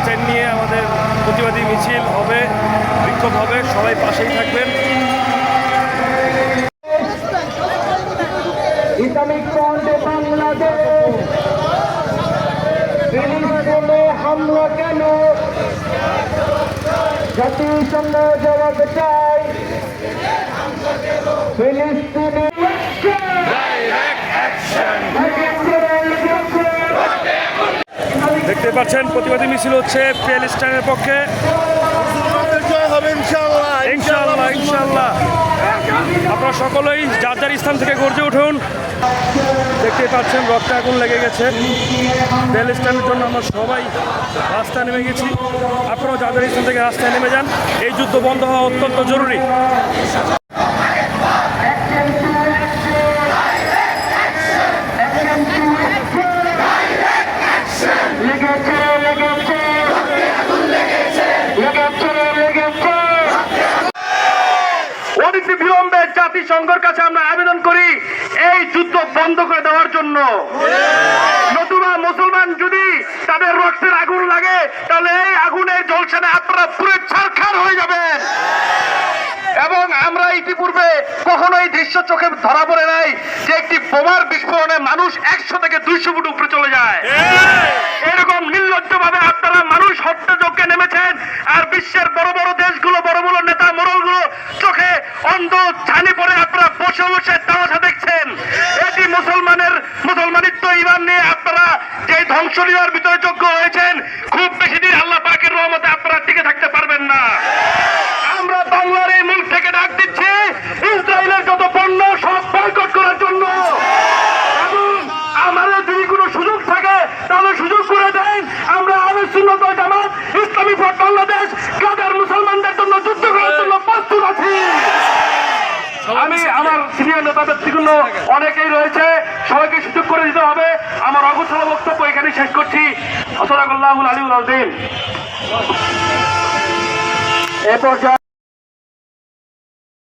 Stand নিয়ে আমাদের প্রতিবাদী মিছিল হবে, বিক্ষোভ হবে, সবাই পাশেই থাকবেন। ইসলামিক ফ্রন্টে বাংলাদেশ ফিলিস্তিনে হামলা কেন? জাতিসংঘ জবাব চাই। ফিলিস্তিনে দেখতে পাচ্ছেন প্রতিবাদী মিছিল হচ্ছে প্যালেস্টাইনের পক্ষে। ইনশাআল্লাহ ইনশাআল্লাহ আপনারা সকলেই যার যার স্থান থেকে গর্জে উঠুন। দেখতে পাচ্ছেন রক্তে আগুন লেগে গেছে। প্যালেস্টাইনের জন্য আমরা সবাই রাস্তায় নেমে গেছি। আপনারাও যাদের স্থান থেকে রাস্তায় নেমে যান। এই যুদ্ধ বন্ধ হওয়া অত্যন্ত জরুরি। বিলম্বে জাতিসংঘের কাছে আমরা আবেদন করি এই যুদ্ধ বন্ধ করে দেওয়ার জন্য। নতুবা মুসলমান যদি তাদের রক্তের আগুন লাগে তাহলে এই আগুনের জ্বলসানে আপনারা পুরো ছারখার হয়ে যাবেন। এবং আমরা ইতিপূর্বে কখনো এই দৃশ্য চোখে ধরা পড়ে নাই যে একটি বোমার বিস্ফোরণে মানুষ 100 থেকে 200 ফুট উপরে চলে যায়। এরকম নির্লজ্জভাবে আপনারা মানুষ হত্যাযজ্ঞে নেমেছেন। আর বিশ্বের বড় বড় দেশগুলো, বড় বড় নেতা মোড়লগুলো চোখে অন্ধ ছানি পরে আপনারা বসে বসে তামাশা দেখছেন। এটি মুসলমানিত্ব ইমান নিয়ে আপনারা যে ধ্বংসলীলার ভিতরে যোগ্য হয়েছেন, খুব বেশি দিন আল্লাহ পাকের রহমতে আপনারা টিকে থাকতে পারবেন না। আমরা বাংলার এই মুখ থেকে ডাক দিচ্ছি ইসরায়েলের যত পণ্য সব বয়কট করার জন্য। এবং আমাদের যদি কোনো সুযোগ থাকে তাহলে সুযোগ করে দেন। আমরা আহলে সুন্নাত ওয়াল জামাত ইসলামী ফ্রন্ট বাংলাদেশ গাজার মুসলমানদের জন্য যুদ্ধ করার জন্য প্রস্তুত আছি। আমি আমার সিনিয়র নেতাদের বিভিন্ন অনেকেই রয়েছে, সবাইকে সুযোগ করে দিতে হবে। আমার অগোছালো বক্তব্য এখানে শেষ করছি। সাদাকাল্লাহুল আলিয়্যুল আযীম। এ পর্যায়ে